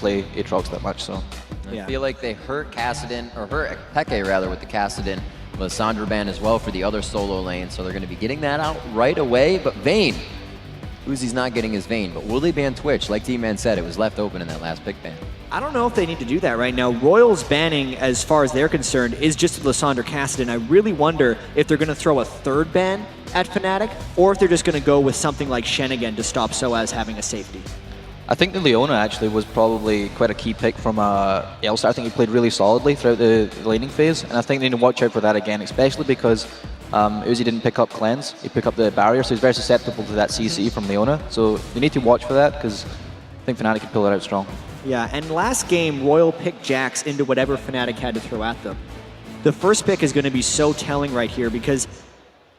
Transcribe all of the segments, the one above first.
play Aatrox that much, so. I feel like they hurt Kassadin, or hurt Peke rather, with the Kassadin, Lissandra ban as well for the other solo lane, so they're going to be getting that out right away. But Vayne, Uzi's not getting his Vayne, but will they ban Twitch? Like T-Man said, it was left open in that last pick ban. I don't know if they need to do that right now. RYL's banning, as far as they're concerned, is just Lissandra Kassadin. I really wonder if they're going to throw a third ban at Fnatic, or if they're just going to go with something like Shen again to stop SOAS having a safety. I think the Leona actually was probably quite a key pick from Yellowstar. I think he played really solidly throughout the laning phase, and I think they need to watch out for that again, especially because Uzi didn't pick up Cleanse. He picked up the barrier, so he's very susceptible to that CC from Leona. So you need to watch for that, because I think Fnatic can pull it out strong. Yeah, and last game, RYL picked Jax into whatever Fnatic had to throw at them. The first pick is going to be so telling right here, because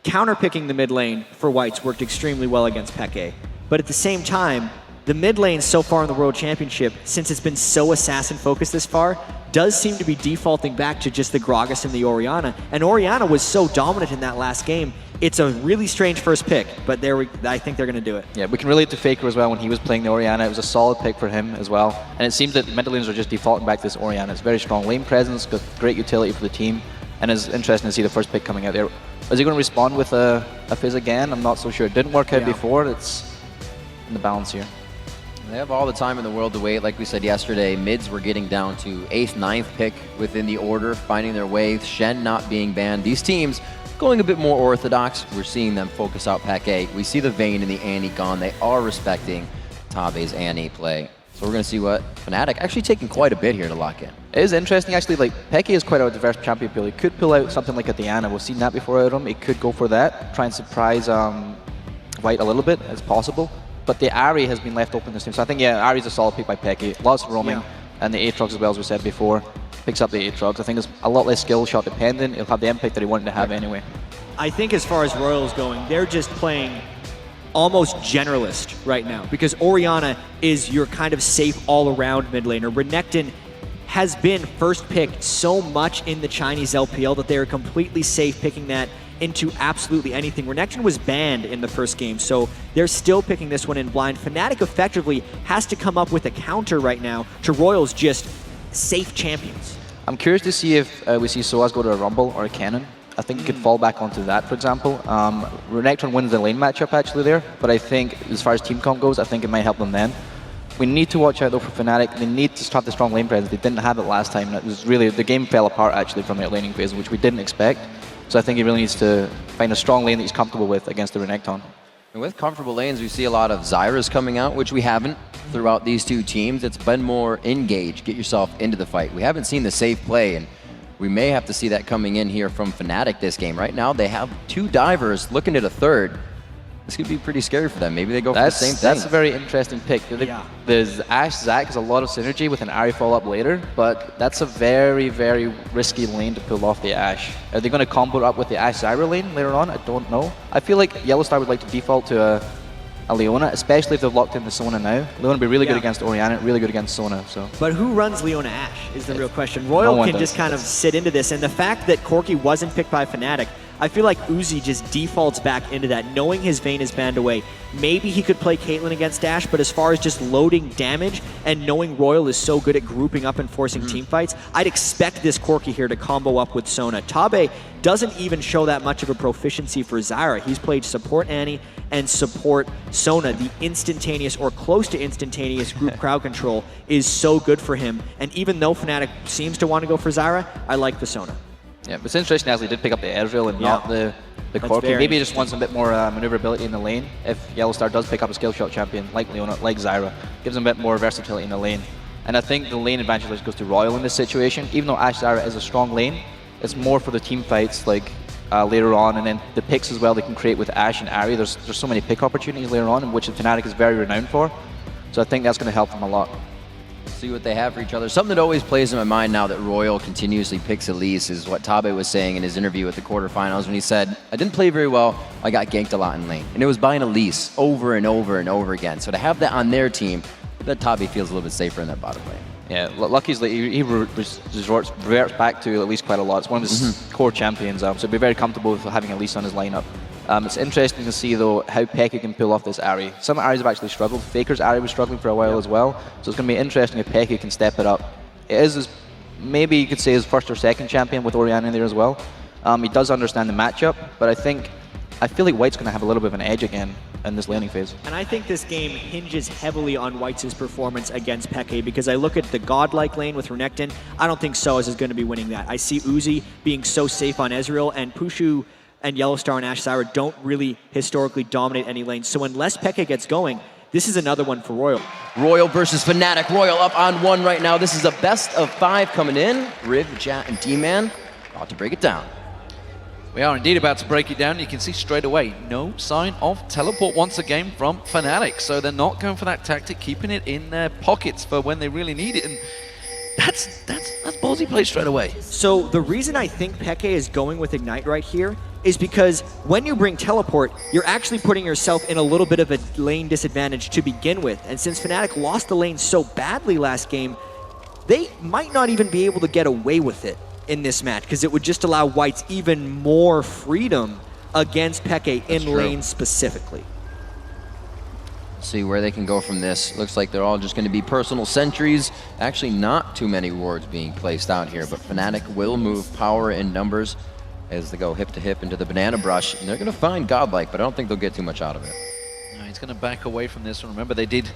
counter-picking the mid lane for Whites worked extremely well against Peke. But at the same time, the mid lane so far in the World Championship, since it's been so assassin-focused this far, does seem to be defaulting back to just the Gragas and the Orianna. And Orianna was so dominant in that last game. It's a really strange first pick, but I think they're going to do it. Yeah, we can relate to Faker as well when he was playing the Orianna. It was a solid pick for him as well. And it seems that mid laners are just defaulting back to this Orianna. It's very strong lane presence, got great utility for the team, and it's interesting to see the first pick coming out there. Is he going to respond with a Fizz again? I'm not so sure. It didn't work out before. It's in the balance here. They have all the time in the world to wait. Like we said yesterday, mids were getting down to 8th, 9th pick within the order, finding their way, Shen not being banned. These teams going a bit more orthodox. We're seeing them focus out Peke. We see the Vayne and the Annie gone. They are respecting Tabe's Annie play. So we're going to see what Fnatic actually taking quite a bit here to lock in. It is interesting, actually. Like, Peke is quite a diverse champion pool. He could pull out something like a Diana. We've seen that before out of him. He could go for that, try and surprise White a little bit, as possible. But the Ahri has been left open this time. So I think, yeah, Ahri's a solid pick by Peke. Lots of roaming. And the Aatrox as well, as we said before. Picks up the Aatrox. I think it's a lot less skill shot dependent. He'll have the impact that he wanted to have anyway. I think as far as RYL's going, they're just playing almost generalist right now, because Orianna is your kind of safe all-around mid laner. Renekton has been first picked so much in the Chinese LPL that they are completely safe picking that into absolutely anything. Renekton was banned in the first game, so they're still picking this one in blind. Fnatic effectively has to come up with a counter right now to RYL's just safe champions. I'm curious to see if we see SOAS go to a Rumble or a Cannon. I think he could fall back onto that, for example. Renekton wins the lane matchup actually there, but I think as far as team comp goes, I think it might help them then. We need to watch out though for Fnatic. They need to have the strong lane presence. They didn't have it last time. It was really, the game fell apart actually from their laning phase, which we didn't expect. So I think he really needs to find a strong lane that he's comfortable with against the Renekton. And with comfortable lanes, we see a lot of Zyras coming out, which we haven't throughout these two teams. It's been more engage, get yourself into the fight. We haven't seen the safe play, and we may have to see that coming in here from Fnatic this game. Right now, they have 2 divers looking at a third. This could be pretty scary for them. Maybe they go for the same thing. That's a very interesting pick. There's Ashe-Zac has a lot of synergy with an Ahri follow-up later, but that's a very, very risky lane to pull off the Ashe. Are they going to combo it up with the Ashe-Zyra lane later on? I don't know. I feel like Yellowstar would like to default to a Leona, especially if they've locked in the Sona now. Leona would be really good against Orianna, really good against Sona. So. But who runs Leona Ashe is the real question. RYL can just kind of sit into this, and the fact that Corki wasn't picked by Fnatic, I feel like Uzi just defaults back into that, knowing his Vayne is banned away. Maybe he could play Caitlyn against Ashe, but as far as just loading damage and knowing RYL is so good at grouping up and forcing team fights, I'd expect this Corki here to combo up with Sona. Tabe doesn't even show that much of a proficiency for Zyra. He's played support Annie and support Sona. The instantaneous or close to instantaneous group crowd control is so good for him. And even though Fnatic seems to want to go for Zyra, I like the Sona. Yeah, but it's interesting as he did pick up the Ezreal and not the Corki. Maybe he just wants a bit more maneuverability in the lane. If Yellowstar does pick up a skill shot champion like Leona, like Zyra, gives him a bit more versatility in the lane. And I think the lane advantage goes to RYL in this situation. Even though Ashe-Zyra is a strong lane, it's more for the team fights like later on, and then the picks as well they can create with Ashe and Ahri. There's so many pick opportunities later on, which Fnatic is very renowned for. So I think that's going to help them a lot. See what they have for each other. Something that always plays in my mind now that RYL continuously picks Elise is what Tabe was saying in his interview at the quarterfinals when he said, I didn't play very well, I got ganked a lot in lane. And it was by an Elise over and over and over again. So to have that on their team, that Tabe feels a little bit safer in that bottom lane. Yeah, Lucky's like, he reverts back to Elise quite a lot. It's one of his core champions, so he'd be very comfortable with having Elise on his lineup. It's interesting to see, though, how Peke can pull off this Ahri. Some Ahris have actually struggled. Faker's Ahri was struggling for a while as well, so it's going to be interesting if Peke can step it up. It is, maybe you could say, his first or second champion with Orianna in there as well. He does understand the matchup, but I feel like White's going to have a little bit of an edge again in this laning phase. And I think this game hinges heavily on White's performance against Peke, because I look at the godlike lane with Renekton. I don't think Soaz is going to be winning that. I see Uzi being so safe on Ezreal, and Pushu and Yellowstar and Ashe Zyra don't really historically dominate any lanes. So unless Peke gets going, this is another one for RYL. RYL versus Fnatic. RYL up on 1 right now. This is a best of 5 coming in. Riv, Jat, and D-Man about to break it down. We are indeed about to break it down. You can see straight away, no sign of teleport once again from Fnatic. So they're not going for that tactic, keeping it in their pockets for when they really need it. And that's ballsy play straight away. So the reason I think Peke is going with Ignite right here is because when you bring teleport, you're actually putting yourself in a little bit of a lane disadvantage to begin with. And since Fnatic lost the lane so badly last game, they might not even be able to get away with it in this match, because it would just allow Whites even more freedom against Peke in lane specifically. See where they can go from this. Looks like they're all just going to be personal sentries. Actually, not too many wards being placed out here, but Fnatic will move power in numbers as they go hip to hip into the banana brush, and they're going to find godlike, but I don't think they'll get too much out of it. No, he's going to back away from this one. Remember, they did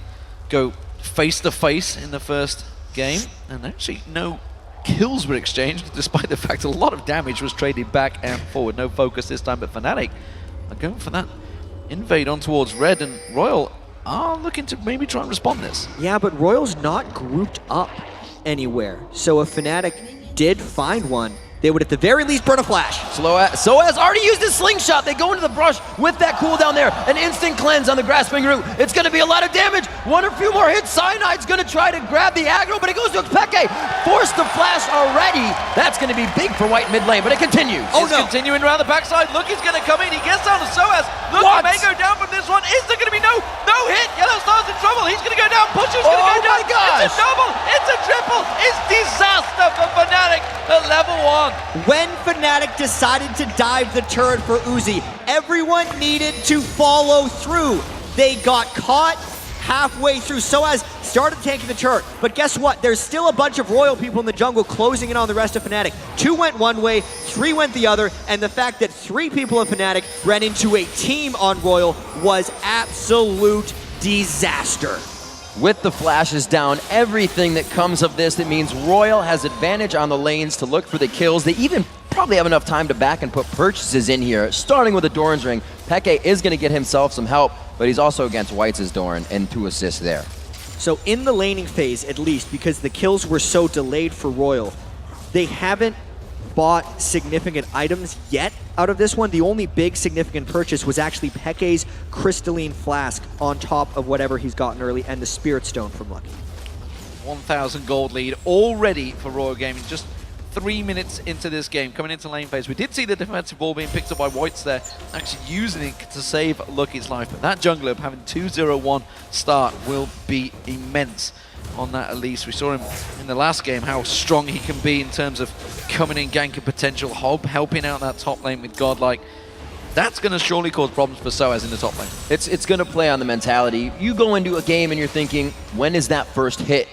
go face to face in the first game, and actually no kills were exchanged, despite the fact a lot of damage was traded back and forward. No focus this time, but Fnatic are going for that invade on towards red, and RYL are looking to maybe try and respond this. Yeah, but RYL's not grouped up anywhere. So if Fnatic did find one, they would at the very least burn a flash. Soaz already used his slingshot. They go into the brush with that cooldown there. An instant cleanse on the grasping root. It's going to be a lot of damage. One or few more hits. Cyanide's going to try to grab the aggro, but it goes to Peke. Forced the flash already. That's going to be big for White mid lane, but it continues. Oh, no. Continuing around the backside. Lookie's going to come in. He gets down to Soaz. Lookie may go down from this one. Is there going to be no hit? Yellowstar's in trouble. He's going to go down. Pusher's going to go down. My gosh. It's a double. It's a triple. It's disaster for Fnatic at level 1. When Fnatic decided to dive the turret for Uzi, everyone needed to follow through. They got caught halfway through. Soaz started tanking the turret, but guess what? There's still a bunch of RYL people in the jungle closing in on the rest of Fnatic. 2 went one way, 3 went the other, and the fact that 3 people of Fnatic ran into a team on RYL was absolute disaster. With the flashes down, everything that comes of this, it means RYL has advantage on the lanes to look for the kills. They even probably have enough time to back and put purchases in here, starting with a Doran's Ring. Peke is going to get himself some help, but he's also against White's Doran, and 2 assists there. So in the laning phase, at least, because the kills were so delayed for RYL, they haven't bought significant items yet out of this one. The only big significant purchase was actually Peke's crystalline flask on top of whatever he's gotten early, and the Spirit Stone from Lucky. 1,000 gold lead already for RYL Gaming. Just 3 minutes into this game, coming into lane phase. We did see the defensive ball being picked up by Whites there, actually using it to save Lucky's life. But that jungler having 2-0-1 start will be immense on that at least. We saw him in the last game, how strong he can be in terms of coming in, ganking potential, helping out that top lane with godlike. That's going to surely cause problems for Soaz in the top lane. It's going to play on the mentality. You go into a game and you're thinking, when is that first hit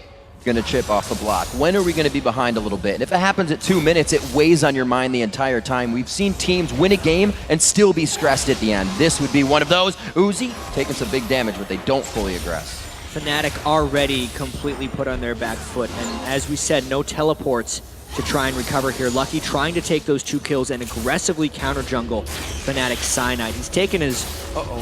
going to chip off the block? When are we going to be behind a little bit? And if it happens at 2 minutes, it weighs on your mind the entire time. We've seen teams win a game and still be stressed at the end. This would be one of those. Uzi taking some big damage, but they don't fully aggress. Fnatic already completely put on their back foot, and as we said, no teleports to try and recover here. Lucky trying to take those 2 kills and aggressively counter jungle Fnatic Cyanide. He's taken his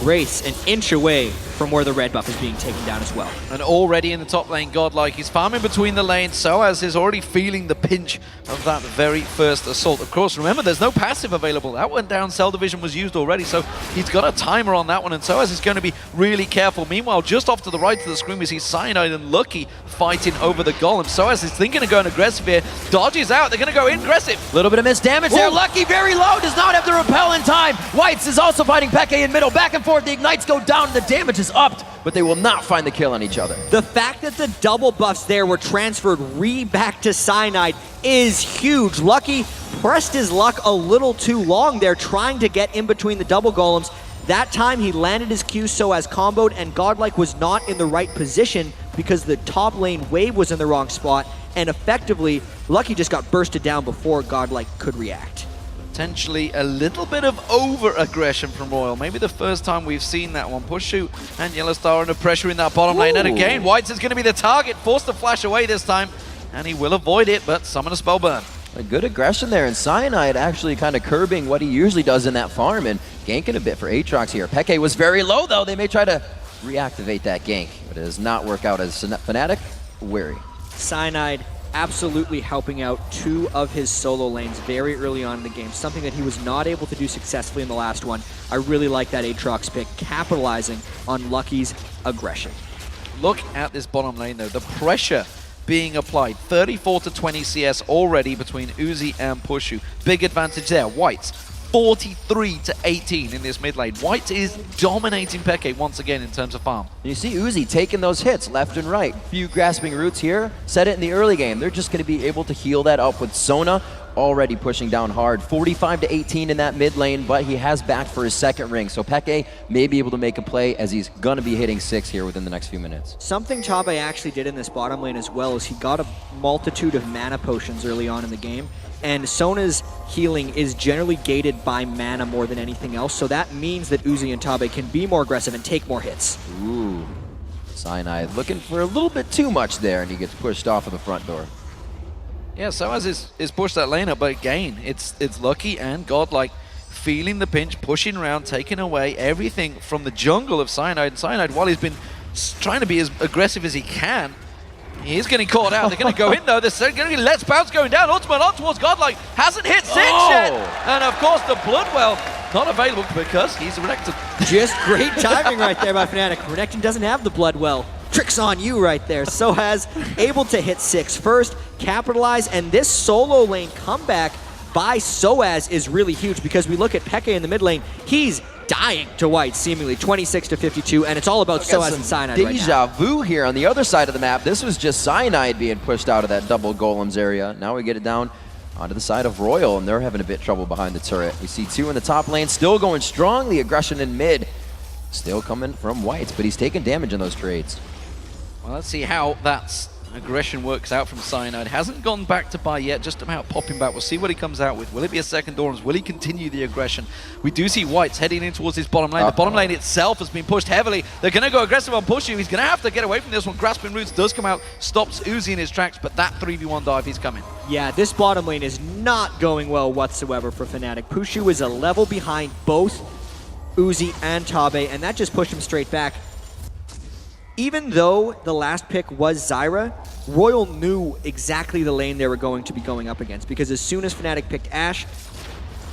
race an inch away from where the red buff is being taken down as well. And already in the top lane, godlike. He's farming between the lanes. Soaz is already feeling the pinch of that very first assault. Of course, remember, there's no passive available. That went down, Cell Division was used already, so he's got a timer on that one, and Soaz is going to be really careful. Meanwhile, just off to the right of the screen, we see Cyanide and Lucky fighting over the golem. Soaz is thinking of going aggressive here. Dodges out. They're going to go in aggressive. A little bit of missed damage there. Lucky very low, does not have the repel in time. Whites is also fighting Peke in middle. Back and forth, the ignites go down, the damage is upped, but they will not find the kill on each other. The fact that the double buffs there were transferred back to Cyanide is huge. Lucky pressed his luck a little too long there, trying to get in between the double golems. That time he landed his Q so as comboed, and Godlike was not in the right position because the top lane wave was in the wrong spot, and effectively, Lucky just got bursted down before Godlike could react. Potentially a little bit of over-aggression from RYL. Maybe the first time we've seen that one. Pushu and Yellowstar under pressure in that bottom lane. And again, Whites is going to be the target, forced to flash away this time. And he will avoid it, but summon a spell burn. A good aggression there, and Cyanide actually kind of curbing what he usually does in that farm and ganking a bit for Aatrox here. Peke was very low though. They may try to reactivate that gank, but it does not work out as Fnatic wary. Cyanide absolutely helping out two of his solo lanes very early on in the game, something that he was not able to do successfully in the last one. I really like that Aatrox pick, capitalizing on Lucky's aggression. Look at this bottom lane though, the pressure being applied. 34 to 20 CS already between Uzi and Pushu. Big advantage there. Whites 43 to 18 in this mid lane. White is dominating Peke once again in terms of farm. You see Uzi taking those hits left and right. Few grasping roots here. Said it in the early game. They're just going to be able to heal that up with Sona already pushing down hard. 45 to 18 in that mid lane, but he has backed for his second ring. So Peke may be able to make a play as he's going to be hitting 6 here within the next few minutes. Something Tabe actually did in this bottom lane as well is he got a multitude of mana potions early on in the game. And Sona's healing is generally gated by mana more than anything else, so that means that Uzi and Tabe can be more aggressive and take more hits. Ooh, Cyanide looking for a little bit too much there, and he gets pushed off of the front door. Yeah, Soaz is pushed that lane up, but again, it's Lucky and Godlike feeling the pinch, pushing around, taking away everything from the jungle of Cyanide. And Cyanide, while he's been trying to be as aggressive as he can, he is getting caught out. They're going to go in though. They're going to Let's Bounce going down. Ultimate on towards Godlike. Hasn't hit 6 yet. And of course the Bloodwell not available because he's Renekton. Just great timing right there by Fnatic. Renekton doesn't have the Bloodwell. Tricks on you right there. Soaz able to hit 6 first, capitalize, and this solo lane comeback by Soaz is really huge because we look at Peke in the mid lane. He's dying to White, seemingly 26 to 52, and it's all about Soaz and Cyanide right now. Deja vu here on the other side of the map. This was just Cyanide being pushed out of that double golems area. Now we get it down onto the side of RYL, and they're having a bit trouble behind the turret. We see 2 in the top lane, still going strong. The aggression in mid, still coming from Whites, but he's taking damage in those trades. Well, let's see how that aggression works out from Cyanide. Hasn't gone back to buy yet, just about popping back. We'll see what he comes out with. Will it be a second Dorms? Will he continue the aggression? We do see Whites heading in towards his bottom lane. The bottom lane itself has been pushed heavily. They're going to go aggressive on Pushu. He's going to have to get away from this one. Grasping Roots does come out, stops Uzi in his tracks, but that 3v1 dive, he's coming. Yeah, this bottom lane is not going well whatsoever for Fnatic. Pushu is a level behind both Uzi and Tabe, and that just pushed him straight back. Even though the last pick was Zyra, RYL knew exactly the lane they were going to be going up against, because as soon as Fnatic picked Ashe,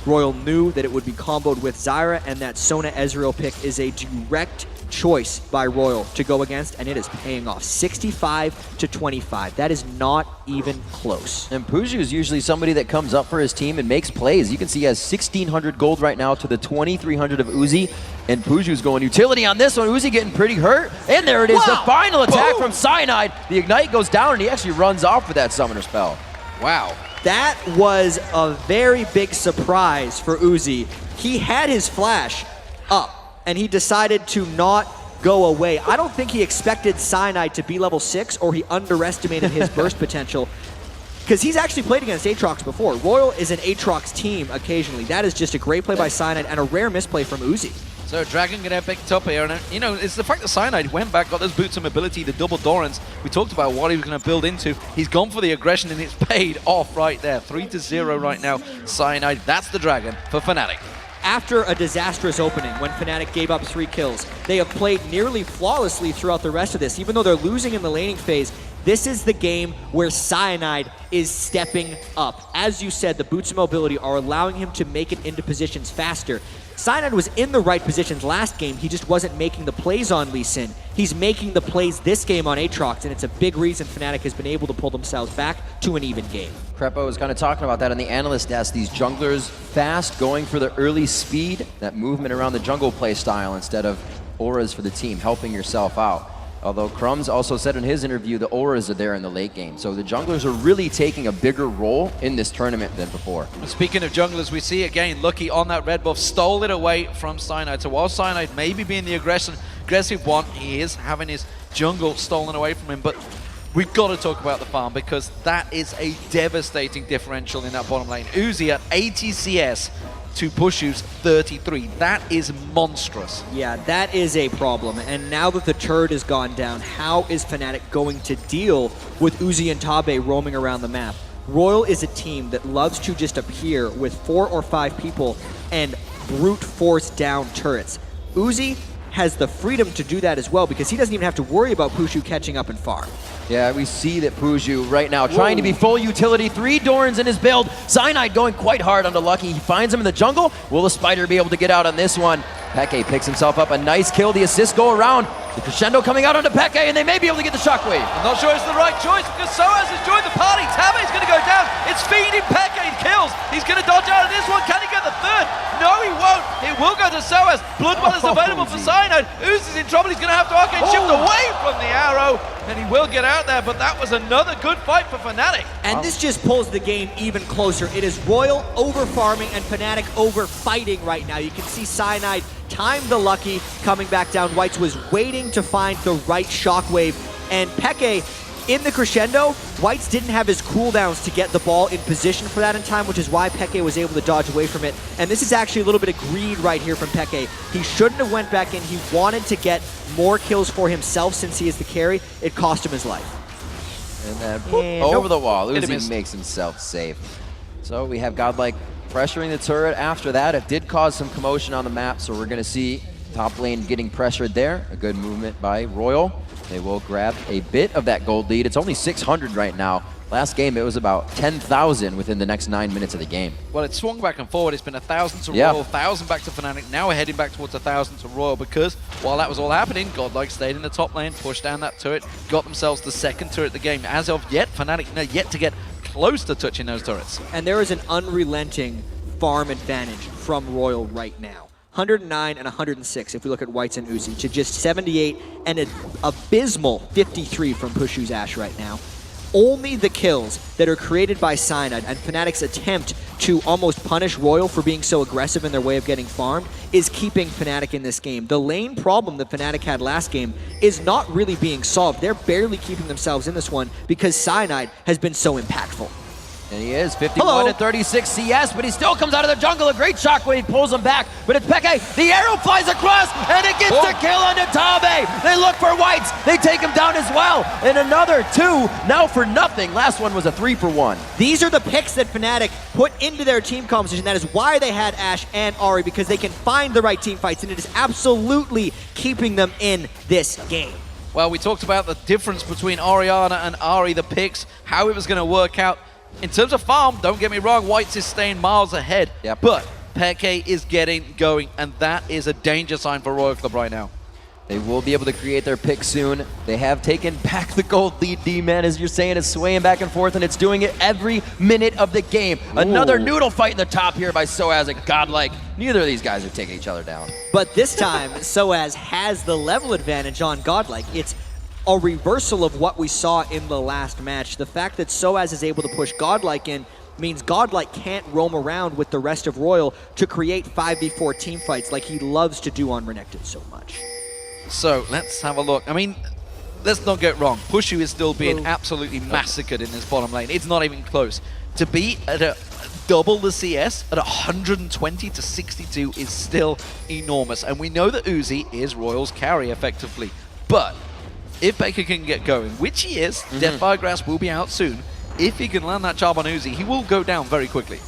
RYL knew that it would be comboed with Zyra, and that Sona Ezreal pick is a direct choice by RYL to go against, and it is paying off. 65 to 25. That is not even close. And Pushu is usually somebody that comes up for his team and makes plays. You can see he has 1,600 gold right now to the 2,300 of Uzi, and Pushu's going utility on this one. Uzi getting pretty hurt, and there it is, the final attack from Cyanide. The Ignite goes down, and he actually runs off with that summoner spell. Wow. That was a very big surprise for Uzi. He had his flash up, and he decided to not go away. I don't think he expected Cyanide to be level 6, or he underestimated his burst potential, because he's actually played against Aatrox before. RYL is an Aatrox team occasionally. That is just a great play by Cyanide and a rare misplay from Uzi. So Dragon gonna pick top here, and you know, it's the fact that Cyanide went back, got those boots of mobility, the double Dorans. We talked about what he was gonna build into. He's gone for the aggression, and it's paid off right there. 3-0 right now, Cyanide. That's the Dragon for Fnatic. After a disastrous opening when Fnatic gave up 3 kills, they have played nearly flawlessly throughout the rest of this. Even though they're losing in the laning phase, this is the game where Cyanide is stepping up. As you said, the boots of mobility are allowing him to make it into positions faster. Cyanide was in the right positions last game, he just wasn't making the plays on Lee Sin. He's making the plays this game on Aatrox, and it's a big reason Fnatic has been able to pull themselves back to an even game. Crepo was kind of talking about that on the analyst desk. These junglers fast, going for the early speed, that movement around the jungle play style instead of auras for the team, helping yourself out. Although Crumbs also said in his interview the auras are there in the late game. So the junglers are really taking a bigger role in this tournament than before. Speaking of junglers, we see again Lucky on that red buff, stole it away from Cyanide. So while Cyanide maybe being the aggressive one, he is having his jungle stolen away from him. But we've got to talk about the farm because that is a devastating differential in that bottom lane. Uzi at 80 CS to Pushu's 33. That is monstrous. Yeah, that is a problem. And now that the turret has gone down, how is Fnatic going to deal with Uzi and Tabe roaming around the map? RYL is a team that loves to just appear with 4 or 5 people and brute force down turrets. Uzi has the freedom to do that as well because he doesn't even have to worry about Pushu catching up and farm. Yeah, we see that Pushu right now trying to be full utility. 3 Dorans in his build. Cyanide going quite hard onto Lucky. He finds him in the jungle. Will the Spider be able to get out on this one? Peke picks himself up a nice kill. The assists go around. The crescendo coming out onto Peke, and they may be able to get the shockwave. I'm not sure it's the right choice because Soaz has joined the party. Tabe's going to go down. It's feeding Peke kills. He's going to dodge out of this one. Can he get the third? No, he won't. It will go to Soaz. Bloodball is available for Cyanide. Uzi's in trouble. He's going to have to arcane shift away from the arrow, and he will get out there, but that was another good fight for Fnatic. And this just pulls the game even closer. It is RYL over farming and Fnatic over fighting right now. You can see Cyanide time the Lucky coming back down. Whites was waiting to find the right shockwave, and Peke in the crescendo, Whites didn't have his cooldowns to get the ball in position for that in time, which is why Peke was able to dodge away from it. And this is actually a little bit of greed right here from Peke. He shouldn't have went back in. He wanted to get more kills for himself since he is the carry. It cost him his life. And then over the wall. Uzi makes himself safe. So we have Godlike pressuring the turret after that. It did cause some commotion on the map, so we're going to see top lane getting pressured there. A good movement by RYL. They will grab a bit of that gold lead. It's only 600 right now. Last game, it was about 10,000 within the next 9 minutes of the game. Well, it's swung back and forward. It's been 1,000 to RYL, 1,000 back to Fnatic. Now we're heading back towards 1,000 to RYL because while that was all happening, Godlike stayed in the top lane, pushed down that turret, got themselves the second turret of the game. As of yet, Fnatic yet to get close to touching those turrets. And there is an unrelenting farm advantage from RYL right now. 109 and 106 if we look at Whites and Uzi, to just 78 and an abysmal 53 from Pushu's Ashe right now. Only the kills that are created by Cyanide and Fnatic's attempt to almost punish RYL for being so aggressive in their way of getting farmed is keeping Fnatic in this game. The lane problem that Fnatic had last game is not really being solved. They're barely keeping themselves in this one because Cyanide has been so impactful. And he is 51 and 36 CS, but he still comes out of the jungle. A great shockwave pulls him back, but it's Peke. The arrow flies across, and it gets the kill onto Tabe. They look for Whites. They take him down as well. And another 2 now for nothing. Last one was a 3 for 1. These are the picks that Fnatic put into their team composition. That is why they had Ashe and Ahri, because they can find the right team fights, and it is absolutely keeping them in this game. Well, we talked about the difference between Orianna and Ahri, the picks, how it was going to work out. In terms of farm, don't get me wrong, Whites is staying miles ahead, but Peke is getting going, and that is a danger sign for RYL Club right now. They will be able to create their pick soon. They have taken back the gold lead, D-Man, as you're saying. It's swaying back and forth, and it's doing it every minute of the game. Another noodle fight in the top here by Soaz and Godlike. Neither of these guys are taking each other down. But this time, Soaz has the level advantage on Godlike. It's a reversal of what we saw in the last match. The fact that Soaz is able to push Godlike in means Godlike can't roam around with the rest of RYL to create 5v4 team fights like he loves to do on Renekton so much. So let's have a look. I mean, let's not get wrong. Pushu is still being absolutely massacred in this bottom lane. It's not even close. To be at a double the CS at 120 to 62 is still enormous. And we know that Uzi is RYL's carry effectively. But if Baker can get going, which he is, Deathfire Grasp will be out soon. If he can land that charm on Uzi, he will go down very quickly.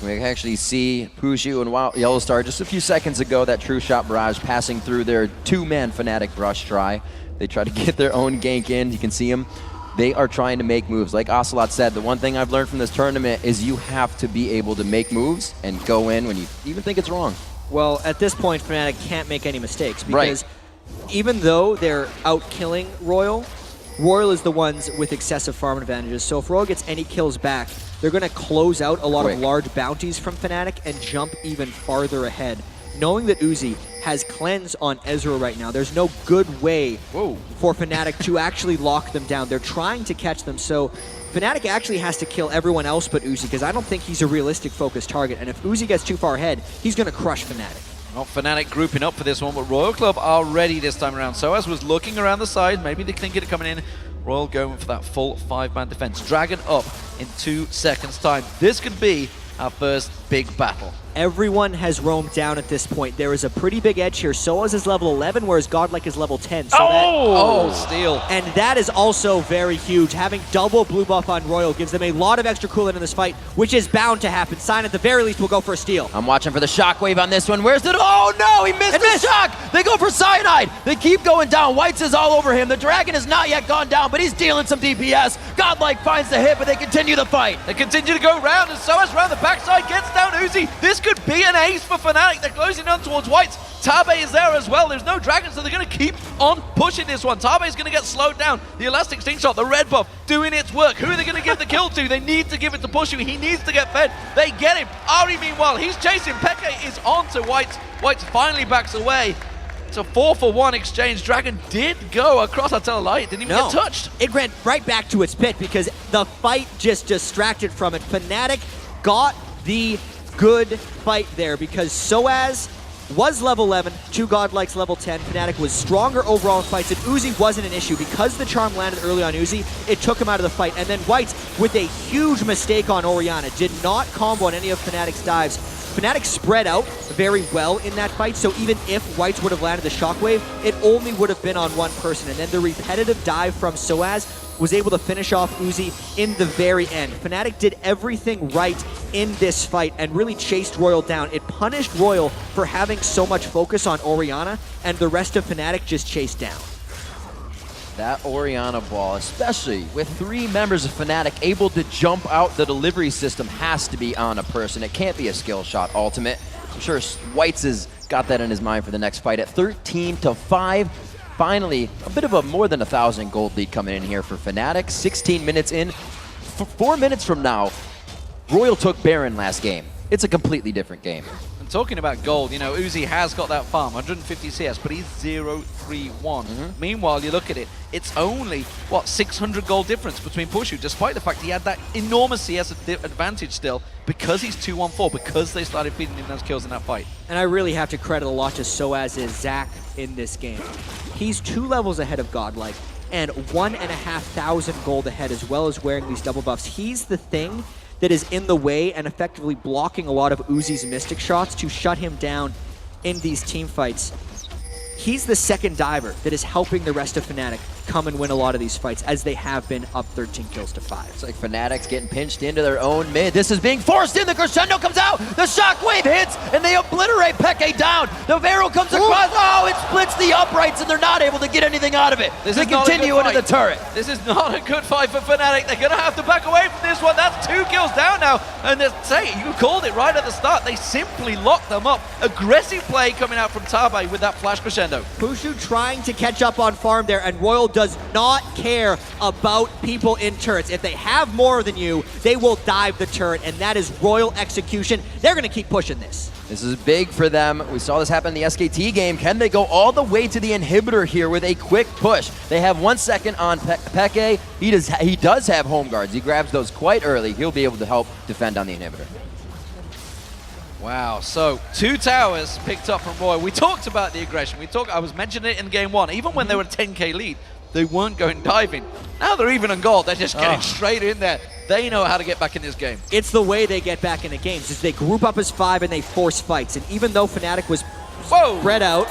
We can actually see Pushu and Yellowstar just a few seconds ago, that True Shot Barrage passing through their 2-man Fnatic rush try. They try to get their own gank in. You can see them. They are trying to make moves. Like Ocelot said, the one thing I've learned from this tournament is you have to be able to make moves and go in when you even think it's wrong. Well, at this point, Fnatic can't make any mistakes because even though they're out-killing RYL, RYL is the ones with excessive farm advantages. So if RYL gets any kills back, they're going to close out a lot of large bounties from Fnatic and jump even farther ahead. knowing that Uzi has cleanse on Ezra right now, there's no good way for Fnatic to actually lock them down. They're trying to catch them, so Fnatic actually has to kill everyone else but Uzi, because I don't think he's a realistic focused target, and if Uzi gets too far ahead, he's going to crush Fnatic. Not Fnatic grouping up for this one, but RYL Club are ready this time around. SOAS was looking around the side, maybe they think it coming in. RYL going for that full 5-man defense. Dragon up in 2 seconds time. This could be our first big battle. Everyone has roamed down at this point. There is a pretty big edge here. SOAS is level 11, whereas Godlike is level 10. So steal. And that is also very huge. Having double blue buff on RYL gives them a lot of extra coolant in this fight, which is bound to happen. Sign at the very least will go for a steal. I'm watching for the shockwave on this one. Where's it? Oh no, he missed the shock! They go for Cyanide. They keep going down. Whites is all over him. The Dragon has not yet gone down, but he's dealing some DPS. Godlike finds the hit, but they continue the fight. They continue to go round, and SOAS round the backside gets down Uzi. This could be an ace for Fnatic. They're closing on towards Whites. Tabe is there as well. There's no Dragon, so they're going to keep on pushing this one. Tabe is going to get slowed down. The Elastic Sting Shot, the red buff, doing its work. Who are they going to give the kill to? They need to give it to Pushu. He needs to get fed. They get him. Ari, meanwhile, he's chasing. Peke is on to Whites. Whites finally backs away. It's a 4-for-1 exchange. Dragon did go across Atella Light. Didn't even get touched. It ran right back to its pit because the fight just distracted from it. Fnatic got the good fight there because SOAS was level 11, 2 Godlikes level 10. Fnatic was stronger overall in fights, and Uzi wasn't an issue. Because the charm landed early on Uzi, it took him out of the fight. And then Whites, with a huge mistake on Orianna, did not combo on any of Fnatic's dives. Fnatic spread out very well in that fight, so even if Whites would have landed the shockwave, it only would have been on one person. And then the repetitive dive from SOAS was able to finish off Uzi in the very end. Fnatic did everything right in this fight and really chased RYL down. It punished RYL for having so much focus on Orianna, and the rest of Fnatic just chased down. That Orianna ball, especially with 3 members of Fnatic able to jump out the delivery system, has to be on a person. It can't be a skill shot ultimate. I'm sure Whites has got that in his mind for the next fight. At 13-5, finally, a bit of a more than 1,000 gold lead coming in here for Fnatic. 16 minutes in. 4 minutes from now, RYL took Baron last game. It's a completely different game. And talking about gold, you know, Uzi has got that farm, 150 CS, but he's 0-3-1. Meanwhile, you look at it, it's only, what, 600 gold difference between Pushu, despite the fact he had that enormous CS advantage still, because he's 2-1-4, because they started feeding him those kills in that fight. And I really have to credit a lot to SOAS's Zac in this game. He's 2 levels ahead of Godlike, and 1,500 gold ahead, as well as wearing these double buffs. He's the thing that is in the way and effectively blocking a lot of Uzi's Mystic shots to shut him down in these team fights. He's the second diver that is helping the rest of Fnatic come and win a lot of these fights, as they have been up 13 kills to 5. It's like Fnatic's getting pinched into their own mid. This is being forced in. The crescendo comes out. The shockwave hits, and they obliterate Peke down. The Vero comes across. Oh, it splits the uprights, and they're not able to get anything out of it. They continue into the turret. This is not a good fight for Fnatic. They're going to have to back away from this one. That's 2 kills down now. And you called it right at the start. They simply locked them up. Aggressive play coming out from Tabe with that flash crescendo. Pushu trying to catch up on farm there, and RYL does not care about people in turrets. If they have more than you, they will dive the turret, and that is RYL execution. They're going to keep pushing this. This is big for them. We saw this happen in the SKT game. Can they go all the way to the inhibitor here with a quick push? They have 1 second on Peke. He does have home guards. He grabs those quite early. He'll be able to help defend on the inhibitor. Wow, so 2 towers picked up from RYL. We talked about the aggression. I was mentioning it in game 1. Even when they were a 10k lead, they weren't going diving. Now they're even on gold. They're just getting straight in there. They know how to get back in this game. It's the way they get back into games, is they group up as 5 and they force fights. And even though Fnatic was spread out,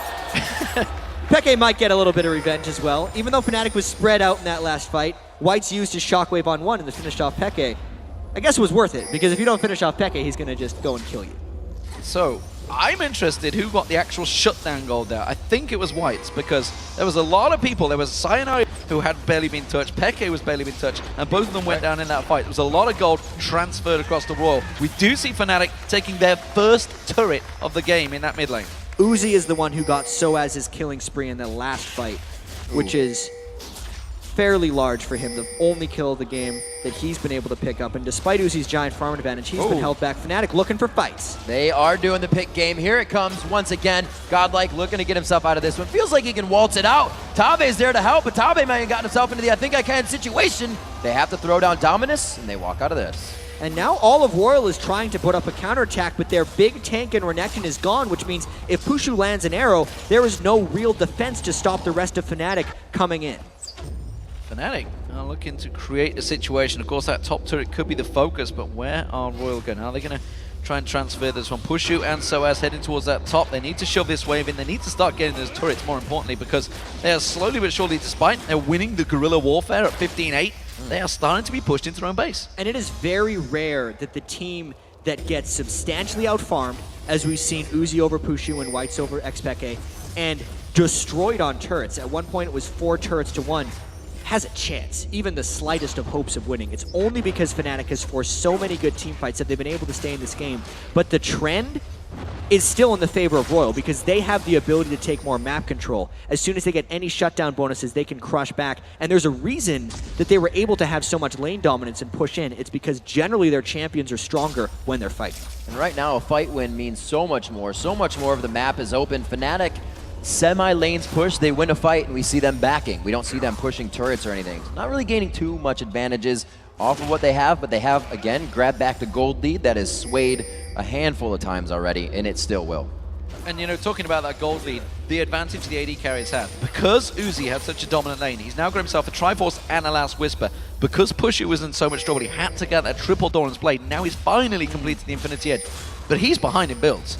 Peke might get a little bit of revenge as well. Even though Fnatic was spread out in that last fight, Whites used his shockwave on 1 and then finished off Peke. I guess it was worth it, because if you don't finish off Peke, he's going to just go and kill you. So, I'm interested who got the actual shutdown gold there. I think it was Whites, because there was a lot of people. There was Cyanide, who had barely been touched. Peke was barely been touched, and both of them went down in that fight. There was a lot of gold transferred across the RYL. We do see Fnatic taking their first turret of the game in that mid lane. Uzi is the one who got SOAS's killing spree in the last fight, which is fairly large for him. The only kill of the game that he's been able to pick up. And despite Uzi's giant farm advantage, he's been held back. Fnatic looking for fights. They are doing the pick game. Here it comes once again. Godlike looking to get himself out of this one. Feels like he can waltz it out. Tabe's there to help, but Tabe might have gotten himself into the I think I can situation. They have to throw down Dominus, and they walk out of this. And now all of RYL is trying to put up a counterattack, but their big tank and Renekton is gone, which means if Pushu lands an arrow, there is no real defense to stop the rest of Fnatic coming in. Fnatic are looking to create a situation. Of course, that top turret could be the focus, but where are RYL going? Are they going to try and transfer this one? Pushu and Soaz heading towards that top. They need to shove this wave in. They need to start getting those turrets, more importantly, because they are slowly but surely, despite they're winning the guerrilla warfare at 15-8, they are starting to be pushed into their own base. And it is very rare that the team that gets substantially out-farmed, as we've seen Uzi over Pushu and Whites over Xpeke, and destroyed on turrets. At one point, it was 4 turrets to 1. Has a chance, even the slightest of hopes of winning. It's only because Fnatic has forced so many good team fights that they've been able to stay in this game. But the trend is still in the favor of RYL because they have the ability to take more map control. As soon as they get any shutdown bonuses, they can crush back. And there's a reason that they were able to have so much lane dominance and push in. It's because generally their champions are stronger when they're fighting. And right now, a fight win means so much more. So much more of the map is open. Fnatic, semi-lanes push, they win a fight, and we see them backing. We don't see them pushing turrets or anything. Not really gaining too much advantages off of what they have, but they have, again, grabbed back the gold lead that has swayed a handful of times already, and it still will. And, you know, talking about that gold lead, the advantage the AD carries have. Because Uzi had such a dominant lane, he's now got himself a Triforce and a Last Whisper. Because Pushu was in so much trouble, he had to get that triple Doran's Blade. Now he's finally completed the Infinity Edge. But he's behind in builds.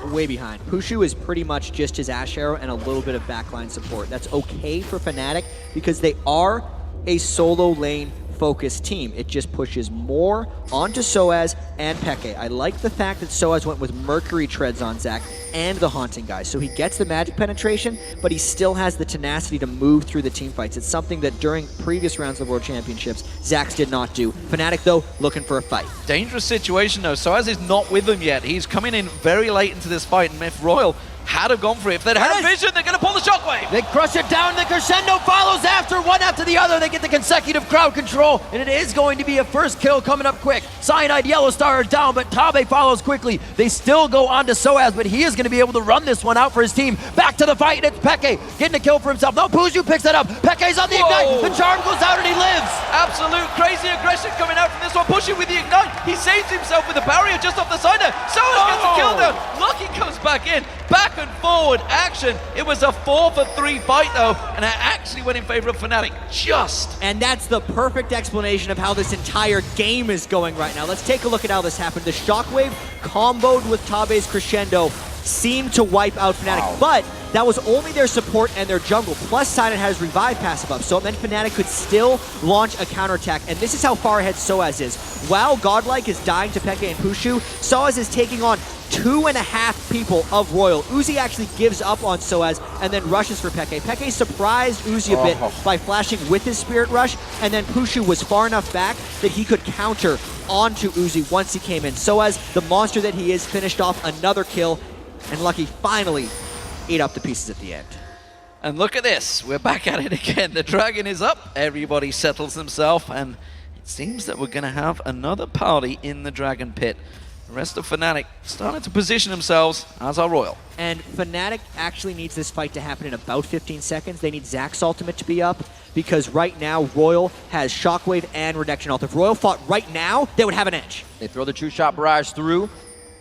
Way behind. Pushu is pretty much just his Ash Arrow and a little bit of backline support. That's okay for Fnatic because they are a solo lane focused team. It just pushes more onto Soaz and Peke. I like the fact that Soaz went with Mercury Treads on Zac and the Haunting guys. So he gets the magic penetration, but he still has the tenacity to move through the team fights. It's something that during previous rounds of World Championships, Zax did not do. Fnatic, though, looking for a fight. Dangerous situation, though. Soaz is not with them yet. He's coming in very late into this fight, and if RYL had have gone for it, if they'd had vision, they're going to pull the shockwave. They crush it down, the crescendo follows after, one after the other. They get the consecutive crowd control, and it is going to be a first kill coming up quick. Cyanide, Yellow Star are down, but Tabe follows quickly. They still go on to Soaz, but he is going to be able to run this one out for his team. Back to the fight, and it's Peke getting a kill for himself. No, Pushu picks it up. Peke's on the Ignite. The charm goes out, and he lives. Absolute crazy aggression coming out from this one. Pushu with the Ignite. He saves himself with the barrier just off the side there. Soaz gets a kill though. Lucky comes back in. Back and forward action. It was a 4-for-3 fight though, and it actually went in favor of Fnatic. Just. And that's the perfect explanation of how this entire game is going right now. Let's take a look at how this happened. The Shockwave comboed with Tabe's Crescendo seemed to wipe out Fnatic, but that was only their support and their jungle, plus Silent has Revive passive up, so it meant Fnatic could still launch a counterattack, and this is how far ahead Soaz is. While Godlike is dying to Peke and Pushu, Soaz is taking on 2.5 people of RYL. Uzi actually gives up on Soaz and then rushes for Peke. Peke surprised Uzi a bit by flashing with his Spirit Rush, and then Pushu was far enough back that he could counter onto Uzi once he came in. Soaz, the monster that he is, finished off another kill, and Lucky finally ate up the pieces at the end. And look at this, we're back at it again. The dragon is up, everybody settles themselves, and it seems that we're going to have another party in the dragon pit. The rest of Fnatic starting to position themselves as our RYL. And Fnatic actually needs this fight to happen in about 15 seconds. They need Zac's ultimate to be up, because right now RYL has Shockwave and Reduction Ult. If RYL fought right now, they would have an edge. They throw the True Shot Barrage through.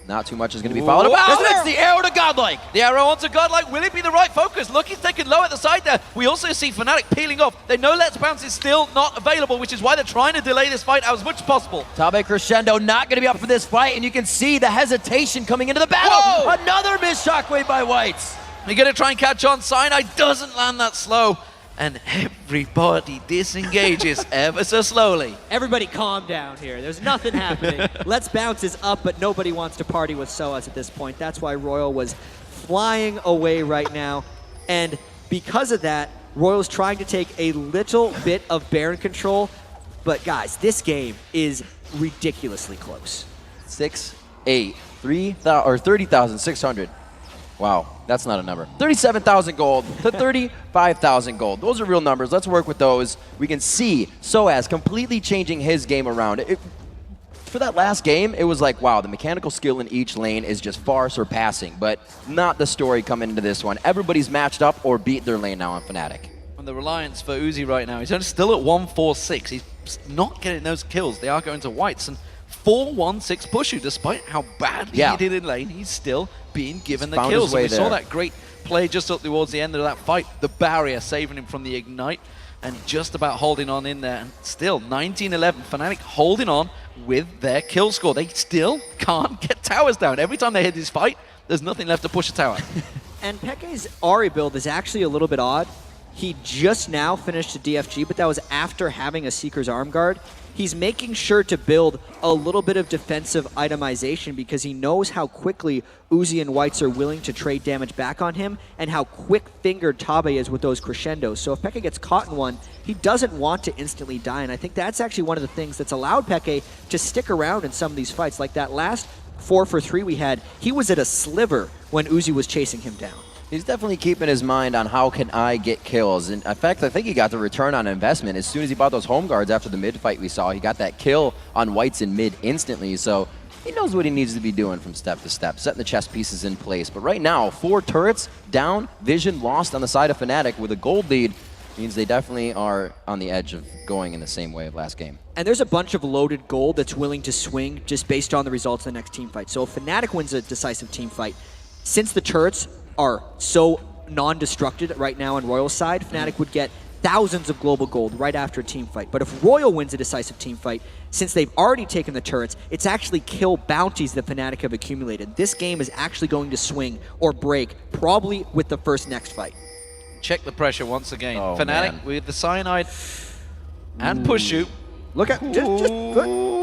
Not too much is going to be followed up. It's the arrow to Godlike. The arrow onto Godlike. Will it be the right focus? Lucky's taken low at the side there. We also see Fnatic peeling off. They know Let's Bounce is still not available, which is why they're trying to delay this fight out as much as possible. Tabe Crescendo not going to be up for this fight, and you can see the hesitation coming into the battle. Whoa! Another missed Shockwave by Whites. They're going to try and catch on. Cyanide doesn't land that slow, and everybody disengages ever so slowly. Everybody calm down here. There's nothing happening. Let's Bounce is up, but nobody wants to party with Soaz at this point. That's why RYL was flying away right now. And because of that, RYL's trying to take a little bit of Baron control. But guys, this game is ridiculously close. 6-8, 30,600. Wow, that's not a number. 37,000 gold to 35,000 gold. Those are real numbers. Let's work with those. We can see SOAS completely changing his game around. For that last game, it was like, wow, the mechanical skill in each lane is just far surpassing, but not the story coming into this one. Everybody's matched up or beat their lane now on Fnatic. And the reliance for Uzi right now, he's still at 146. He's not getting those kills. They are going to Whites. And 4-1-6 Pushu, despite how badly he did in lane, he's still being given the kills. And we saw that great play just up towards the end of that fight. The barrier saving him from the ignite and just about holding on in there. And still, 19-11, Fnatic holding on with their kill score. They still can't get towers down. Every time they hit this fight, there's nothing left to push a tower. And Peke's Ahri build is actually a little bit odd. He just now finished a DFG, but that was after having a Seeker's Arm Guard. He's making sure to build a little bit of defensive itemization because he knows how quickly Uzi and Whites are willing to trade damage back on him and how quick-fingered Tabe is with those crescendos. So if Peke gets caught in one, he doesn't want to instantly die, and I think that's actually one of the things that's allowed Peke to stick around in some of these fights. Like that last 4-for-3 we had, he was at a sliver when Uzi was chasing him down. He's definitely keeping his mind on how can I get kills. And in fact, I think he got the return on investment. As soon as he bought those home guards after the mid fight we saw, he got that kill on Whites in mid instantly. So he knows what he needs to be doing from step to step, setting the chess pieces in place. But right now, 4 turrets down, vision lost on the side of Fnatic with a gold lead. Means they definitely are on the edge of going in the same way of last game. And there's a bunch of loaded gold that's willing to swing just based on the results of the next team fight. So if Fnatic wins a decisive team fight, since the turrets are so non-destructed right now on Royal's side, Fnatic would get thousands of global gold right after a team fight. But if Royal wins a decisive team fight, since they've already taken the turrets, it's actually kill bounties that Fnatic have accumulated. This game is actually going to swing or break, probably with the first next fight. Check the pressure once again. Oh, Fnatic man. with the Cyanide and Pushu. Look at just good.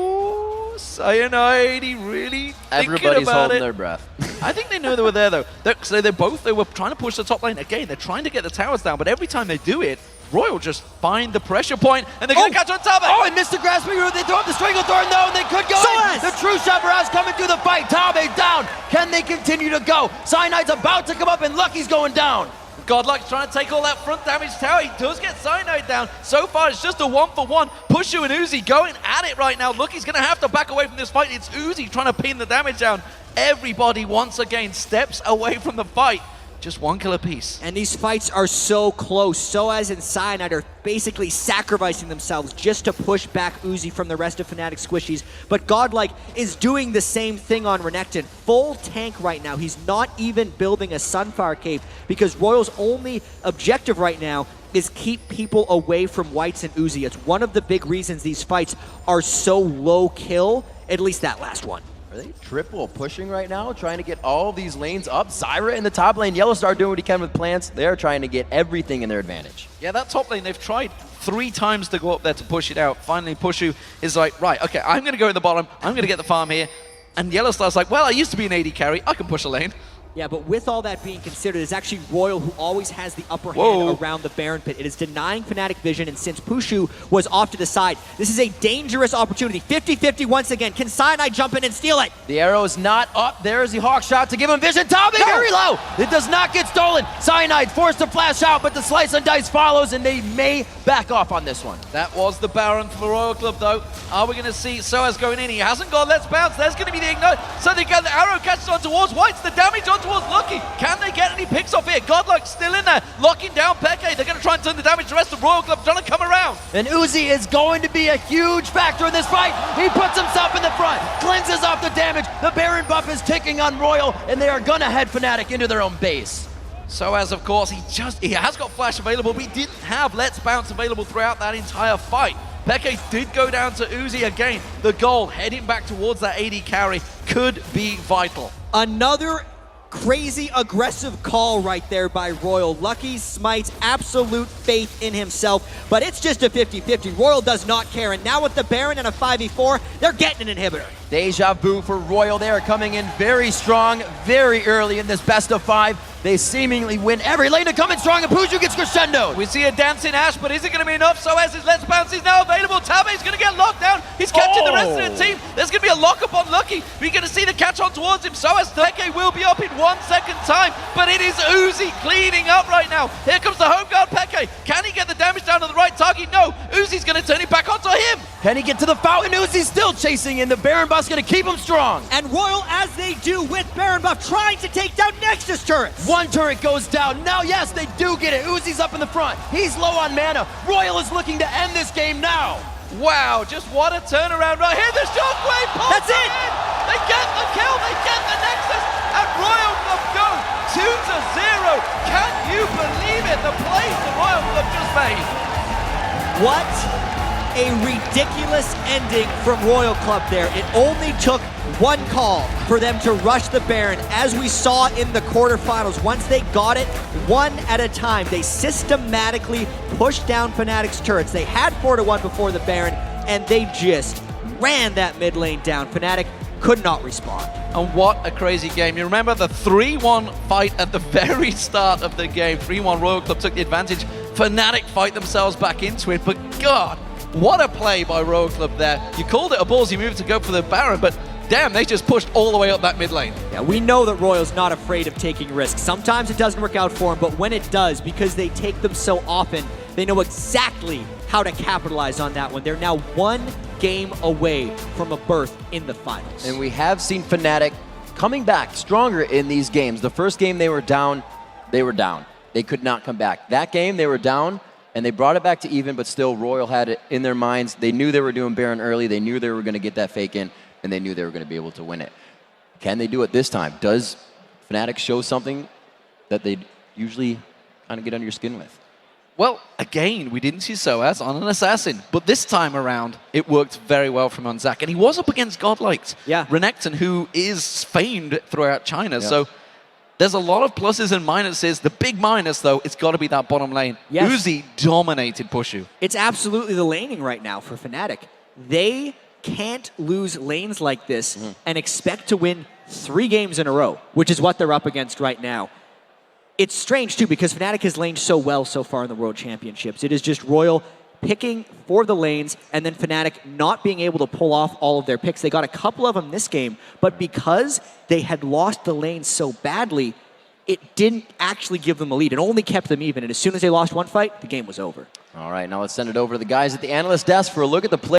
Cyanide, he really Everybody's holding their breath. I think they knew they were there though. They were trying to push the top lane again. They're trying to get the towers down, but every time they do it, Royal just find the pressure point and they're going to catch on Tabe. Oh, and missed the grasping root. They throw up the Stranglethorn though, and they could go in. The True Shepherd's coming through the fight. Tabe down. Can they continue to go? Cyanide's about to come up, and Lucky's going down. Godluck's trying to take all that front damage tower. He does get Cyanide down. So far, it's just a 1-for-1. Pushu and Uzi going at it right now. Lucky's going to have to back away from this fight. It's Uzi trying to pin the damage down. Everybody, once again, steps away from the fight. Just 1 kill apiece. And these fights are so close. SOAS and Cyanide are basically sacrificing themselves just to push back Uzi from the rest of Fnatic squishies. But Godlike is doing the same thing on Renekton. Full tank right now. He's not even building a Sunfire Cave because Royal's only objective right now is keep people away from Whites and Uzi. It's one of the big reasons these fights are so low kill, at least that last one. Are they triple pushing right now, trying to get all these lanes up? Zyra in the top lane, Yellowstar doing what he can with plants. They're trying to get everything in their advantage. Yeah, that top lane, they've tried 3 times to go up there to push it out. Finally, Pushu is like, right, okay, I'm going to go in the bottom. I'm going to get the farm here. And Yellowstar's like, well, I used to be an AD carry. I can push a lane. Yeah, but with all that being considered, it's actually Royal who always has the upper hand around the Baron Pit. It is denying Fnatic vision, and since Pushu was off to the side, this is a dangerous opportunity. 50-50 once again. Can Cyanide jump in and steal it? The arrow is not up. There's the Hawk shot to give him vision. Tabe very low. It does not get stolen. Cyanide forced to flash out, but the slice and dice follows, and they may back off on this one. That was the Baron for the Royal Club, though. Are we going to see SOAS going in? He hasn't gone. Let's bounce. There's going to be the ignite. So they get the arrow catches on towards Whites. The damage on towards Lucky. Can they get any picks off here? Godluck still in there, locking down Peke. They're going to try and turn the damage. The rest of Royal Club trying to come around. And Uzi is going to be a huge factor in this fight. He puts himself in the front, cleanses off the damage. The Baron buff is ticking on Royal, and they are going to head Fnatic into their own base. SOAS, of course, he has got Flash available, but he didn't have Let's Bounce available throughout that entire fight. Peke did go down to Uzi again. The goal heading back towards that AD carry could be vital. Another crazy aggressive call right there by Royal. Lucky smites absolute faith in himself, but it's just a 50-50. Royal does not care, and now with the Baron and a 5v4, they're getting an inhibitor. Deja vu for Royal. They are coming in very strong, very early in this best of 5. They seemingly win every lane to come in strong, and Pushu gets crescendoed. We see a dancing Ash, but is it going to be enough? So as his Let's Bounce is now available, Tabe's going to get locked down. He's catching the rest of the team. There's going to be a lockup on Lucky. We're going to see the catch on towards him. So as Peke will be up in 1 second time. But it is Uzi cleaning up right now. Here comes the home guard Peke. Can he get the damage down on the right target? No. Uzi's going to turn it back onto him. Can he get to the fountain? Uzi's still chasing in. The Baron buff's going to keep him strong. And RYL, as they do with Baron buff, trying to take down Nexus turrets. One turret goes down. Now, yes, they do get it. Uzi's up in the front. He's low on mana. RYL is looking to end this game now. Wow, just what a turnaround right here. The shockwave pulls That's it. in. They get the kill. They get the Nexus. And RYL Club go 2-0. Can you believe it? The plays the RYL Club just made. What a ridiculous ending from RYL Club there. It only took one call for them to rush the Baron, as we saw in the quarterfinals. Once they got it, one at a time, they systematically pushed down Fnatic's turrets. They had 4-1 before the Baron, and they just ran that mid lane down. Fnatic could not respond. And what a crazy game. You remember the 3-1 fight at the very start of the game. 3-1 RYL Club took the advantage. Fnatic fight themselves back into it, but God, what a play by RYL Club there. You called it a ballsy move to go for the Baron, but damn, they just pushed all the way up that mid lane. Yeah, we know that RYL's not afraid of taking risks. Sometimes it doesn't work out for them, but when it does, because they take them so often, they know exactly how to capitalize on that one. They're now one game away from a berth in the finals. And we have seen Fnatic coming back stronger in these games. The first game they were down, they were down. They could not come back. That game they were down, and they brought it back to even, but still RYL had it in their minds. They knew they were doing Baron early. They knew they were going to get that fake in, and they knew they were going to be able to win it. Can they do it this time? Does Fnatic show something that they usually kind of get under your skin with? Well, again, we didn't see Soaz on an Assassin, but this time around, it worked very well from on Zach. And he was up against Godlikes. Yeah. Renekton, who is famed throughout China. Yeah. So there's a lot of pluses and minuses. The big minus, though, it's got to be that bottom lane. Yes. Uzi dominated Pushu. It's absolutely the laning right now for Fnatic. They can't lose lanes like this and expect to win 3 games in a row, which is what they're up against right now. It's strange, too, because Fnatic has laned so well so far in the World Championships. It is just RYL picking for the lanes and then Fnatic not being able to pull off all of their picks. They got a couple of them this game, but because they had lost the lanes so badly, it didn't actually give them a lead. It only kept them even, and as soon as they lost one fight, the game was over. All right, now let's send it over to the guys at the analyst desk for a look at the play.